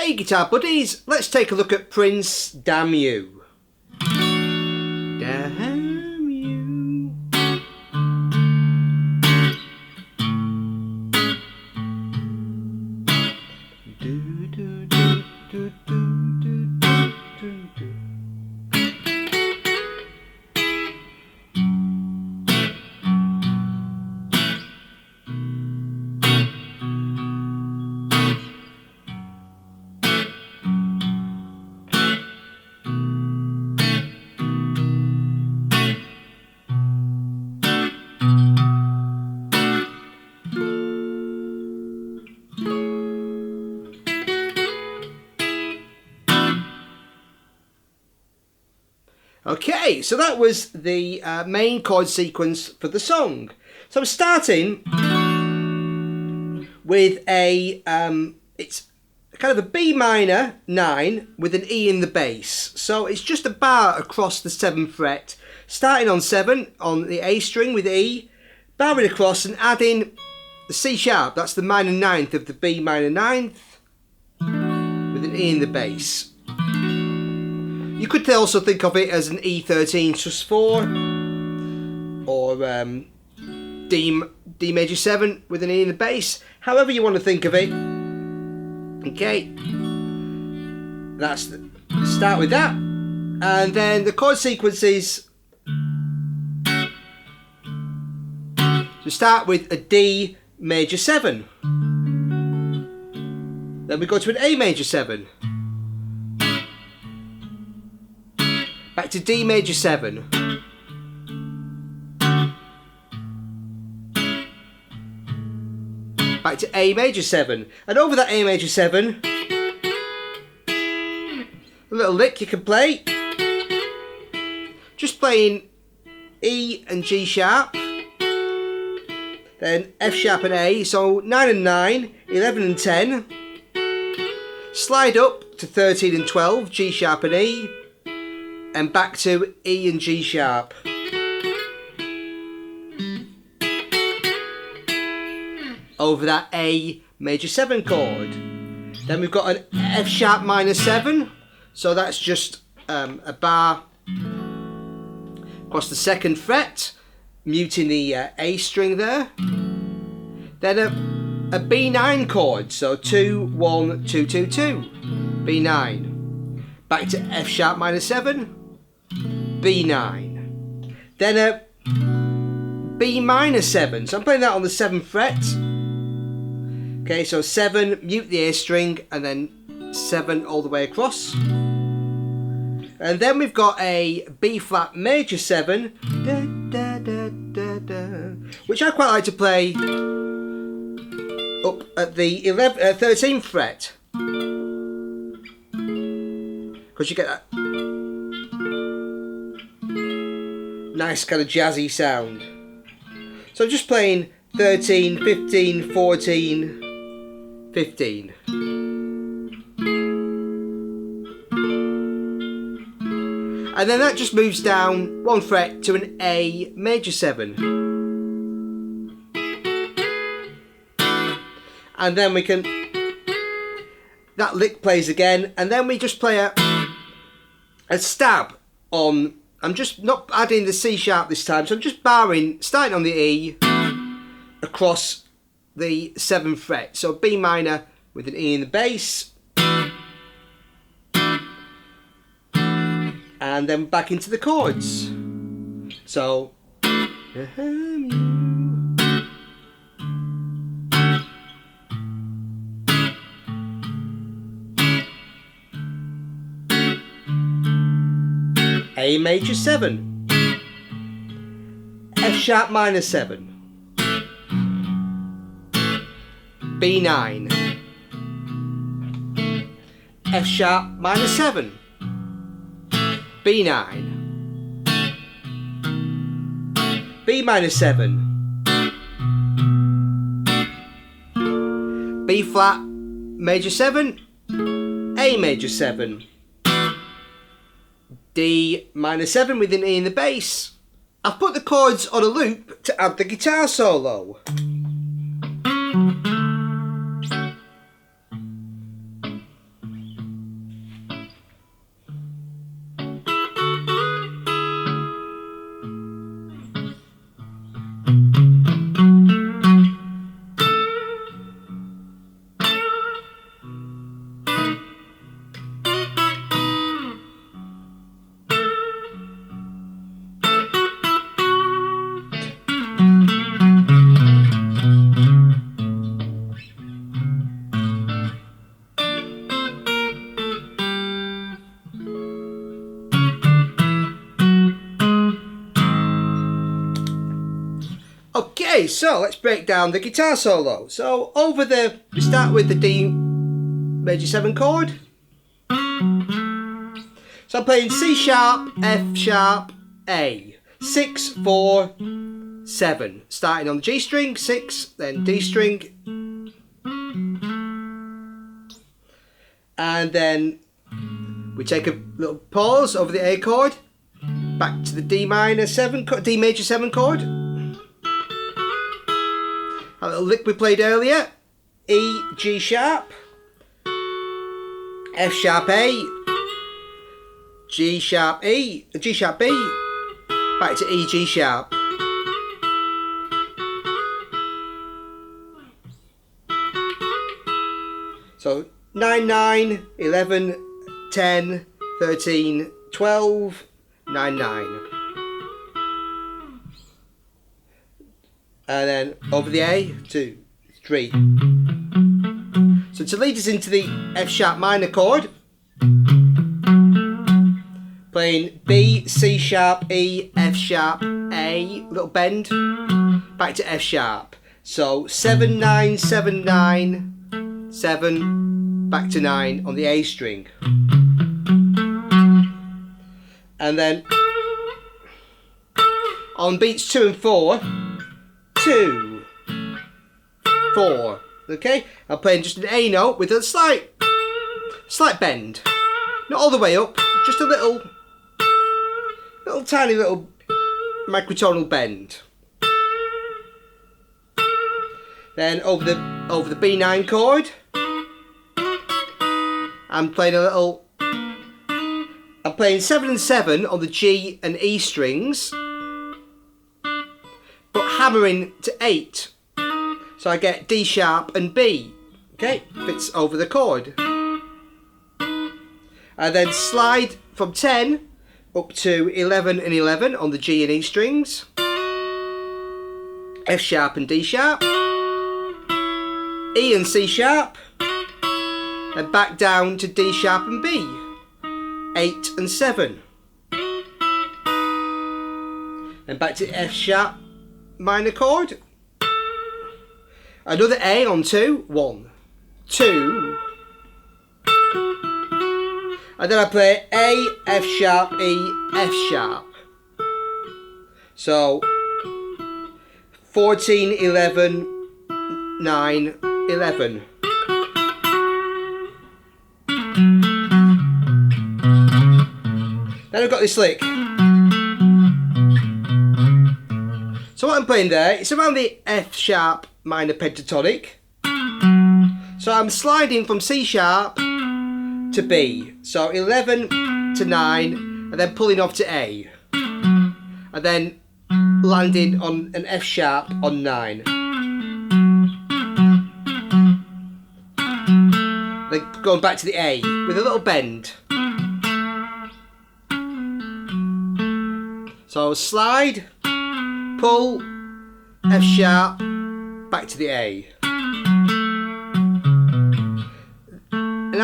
Hey guitar buddies, let's take a look at Prince, Damn You. Damn you. Do, do, do, do, do, do, do, do. Okay, so that was the main chord sequence for the song. So I'm starting with a, it's kind of a B minor 9 with an E in the bass. So it's just a bar across the 7th fret, starting on 7 on the A string with E, barring across and adding the C sharp, that's the minor 9th of the B minor 9th, with an E in the bass. You could also think of it as an E13 sus4 or D major 7 with an E in the bass. However you want to think of it. Okay, start with that, and then the chord sequences. So start with a D major 7. Then we go to an A major 7. Back to D major 7. Back to A major 7. And over that A major 7, a little lick you can play. Just playing E and G sharp. Then F sharp and A. So 9 and 9, 11 and 10. Slide up to 13 and 12, G sharp and E. And back to E and G sharp. Over that A major 7 chord. Then we've got an F sharp minor 7. So that's just a bar across the 2nd fret, muting the A string there. Then a B9 chord. So 2, 1, 2, 2, 2. B9. Back to F sharp minor 7. B9. Then a B minor 7. So I'm playing that on the 7th fret. Okay, so 7, mute the A string, and then 7 all the way across. And then we've got a B flat major 7, da, da, da, da, da, which I quite like to play up at the 13th fret. Because you get that nice kind of jazzy sound. So I'm just playing 13, 15, 14, 15. And then that just moves down 1 fret to an A major 7. And then we can, that lick plays again, and then we just play a stab on, I'm just not adding the C sharp this time, so I'm just barring, starting on the E, across the 7th fret. So B minor with an E in the bass. And then back into the chords. So A major 7, F sharp minor 7, B9, F sharp minor 7, B9, B minor 7, B flat major 7, A major 7, D minor 7 with an E in the bass. I've put the chords on a loop to add the guitar solo. Okay, so let's break down the guitar solo. So we start with the D major 7 chord. So I'm playing C sharp, F sharp, A. 6, 4, 7. Starting on the G string, 6, then D string. And then we take a little pause over the A chord. Back to the D major 7 chord. A little lick we played earlier. E, G sharp, F sharp A, G sharp E, G sharp B, back to E, G sharp. So 9, 9, 11, 10, 13, 12, 9, 9. And then over the A, 2, 3. So to lead us into the F sharp minor chord, playing B, C sharp, E, F sharp, A, little bend, back to F sharp. So 7, 9, 7, 9, 7, back to 9 on the A string. And then on beats 2 and 4, 2, 4. Okay, I'm playing just an A note with a slight bend, not all the way up, just a little tiny little microtonal bend. Then over the B9 chord, I'm playing 7 and 7 on the G and E strings, but hammering to 8. So I get D sharp and B. Okay, fits over the chord. And then slide from 10 up to 11 and 11 on the G and E strings. F sharp and D sharp. E and C sharp. And back down to D sharp and B. 8 and 7. And back to F sharp minor chord. Another A on 2, 1, 2. And then I play A, F sharp, E, F sharp. So 14, 11, 9, 11. Then I've got this lick. So what I'm playing there, it's around the F sharp minor pentatonic. So I'm sliding from C sharp to B. So 11 to 9, and then pulling off to A. And then landing on an F sharp on 9. Then going back to the A with a little bend. So slide, pull, F sharp, back to the A. And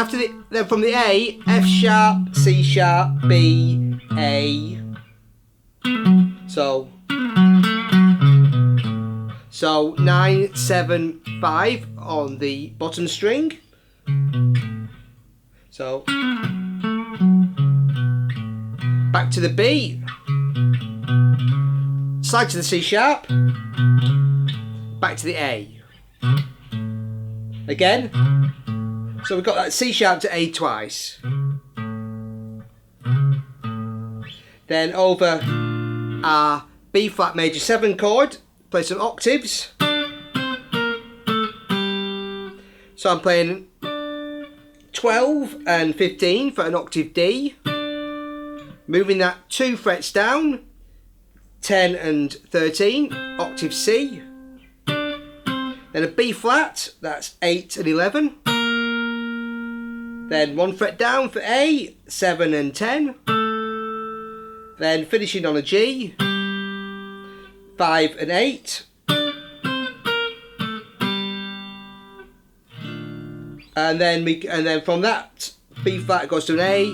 then from the A, F sharp, C sharp, B, A. So 9, 7, 5 on the bottom string. So back to the B. Slide to the C sharp. Back to the A. Again. So we've got that C sharp to A twice. Then over our B flat major 7 chord, play some octaves. So I'm playing 12 and 15 for an octave D. Moving that 2 frets down, 10 and 13, octave C. Then a B flat, that's 8 and 11. Then 1 fret down for A, 7 and 10. Then finishing on a G, 5 and 8. And then from that B flat goes to an A.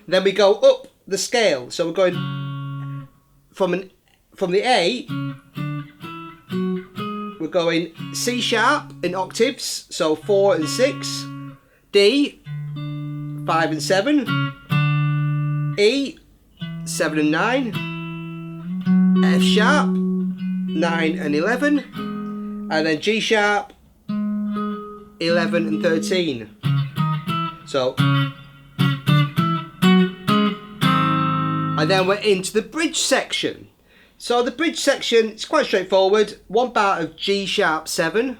Then we go up the scale. So we're going from the A, we're going C sharp in octaves, so 4 and 6, D 5 and 7, E 7 and 9, F sharp 9 and 11, and then G sharp 11 and 13. So, and then we're into the bridge section. So the bridge section, it's quite straightforward. One bar of G sharp 7,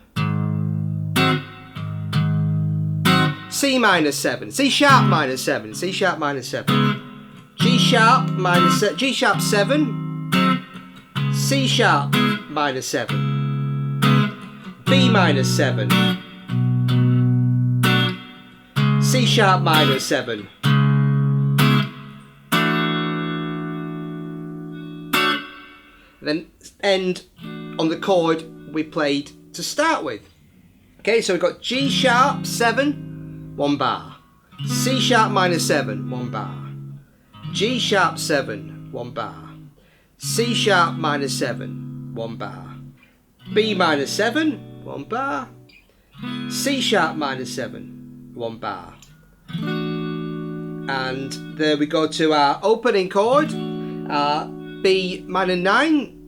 C minor 7, C sharp minor 7, C sharp minor 7, G sharp minor 7, G sharp 7, C sharp minor 7, B minor 7, C sharp minor 7. Then end on the chord we played to start with. Okay, so we've got G sharp 7, 1 bar, C sharp minor 7, 1 bar, G sharp 7, 1 bar, C sharp minor 7, 1 bar, B minor 7, 1 bar, C sharp minor 7, 1 bar. And there we go to our opening chord, B minor 9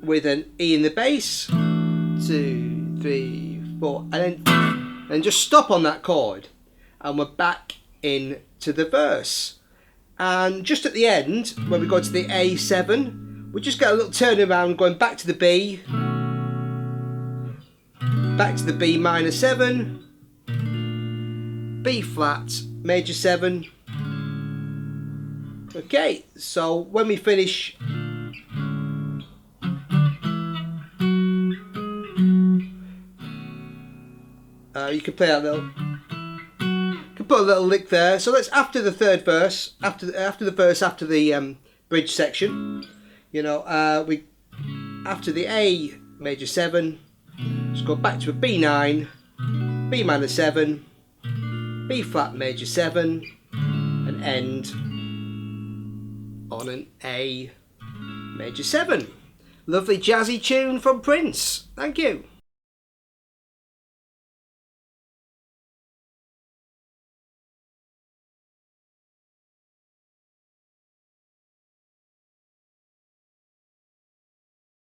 with an E in the bass, 2, 3, 4, and then just stop on that chord, and we're back into the verse. And just at the end, when we go to the A7, we just get a little turnaround going back to the B, back to the B minor 7, B flat, major 7. Okay, so when we finish, you can play that little, you can put a little lick there. So that's after the third verse, after the bridge section. You know, we after the A major 7, just go back to a B9, B minor 7, B flat major 7, and end on an A major 7. Lovely jazzy tune from Prince. Thank you.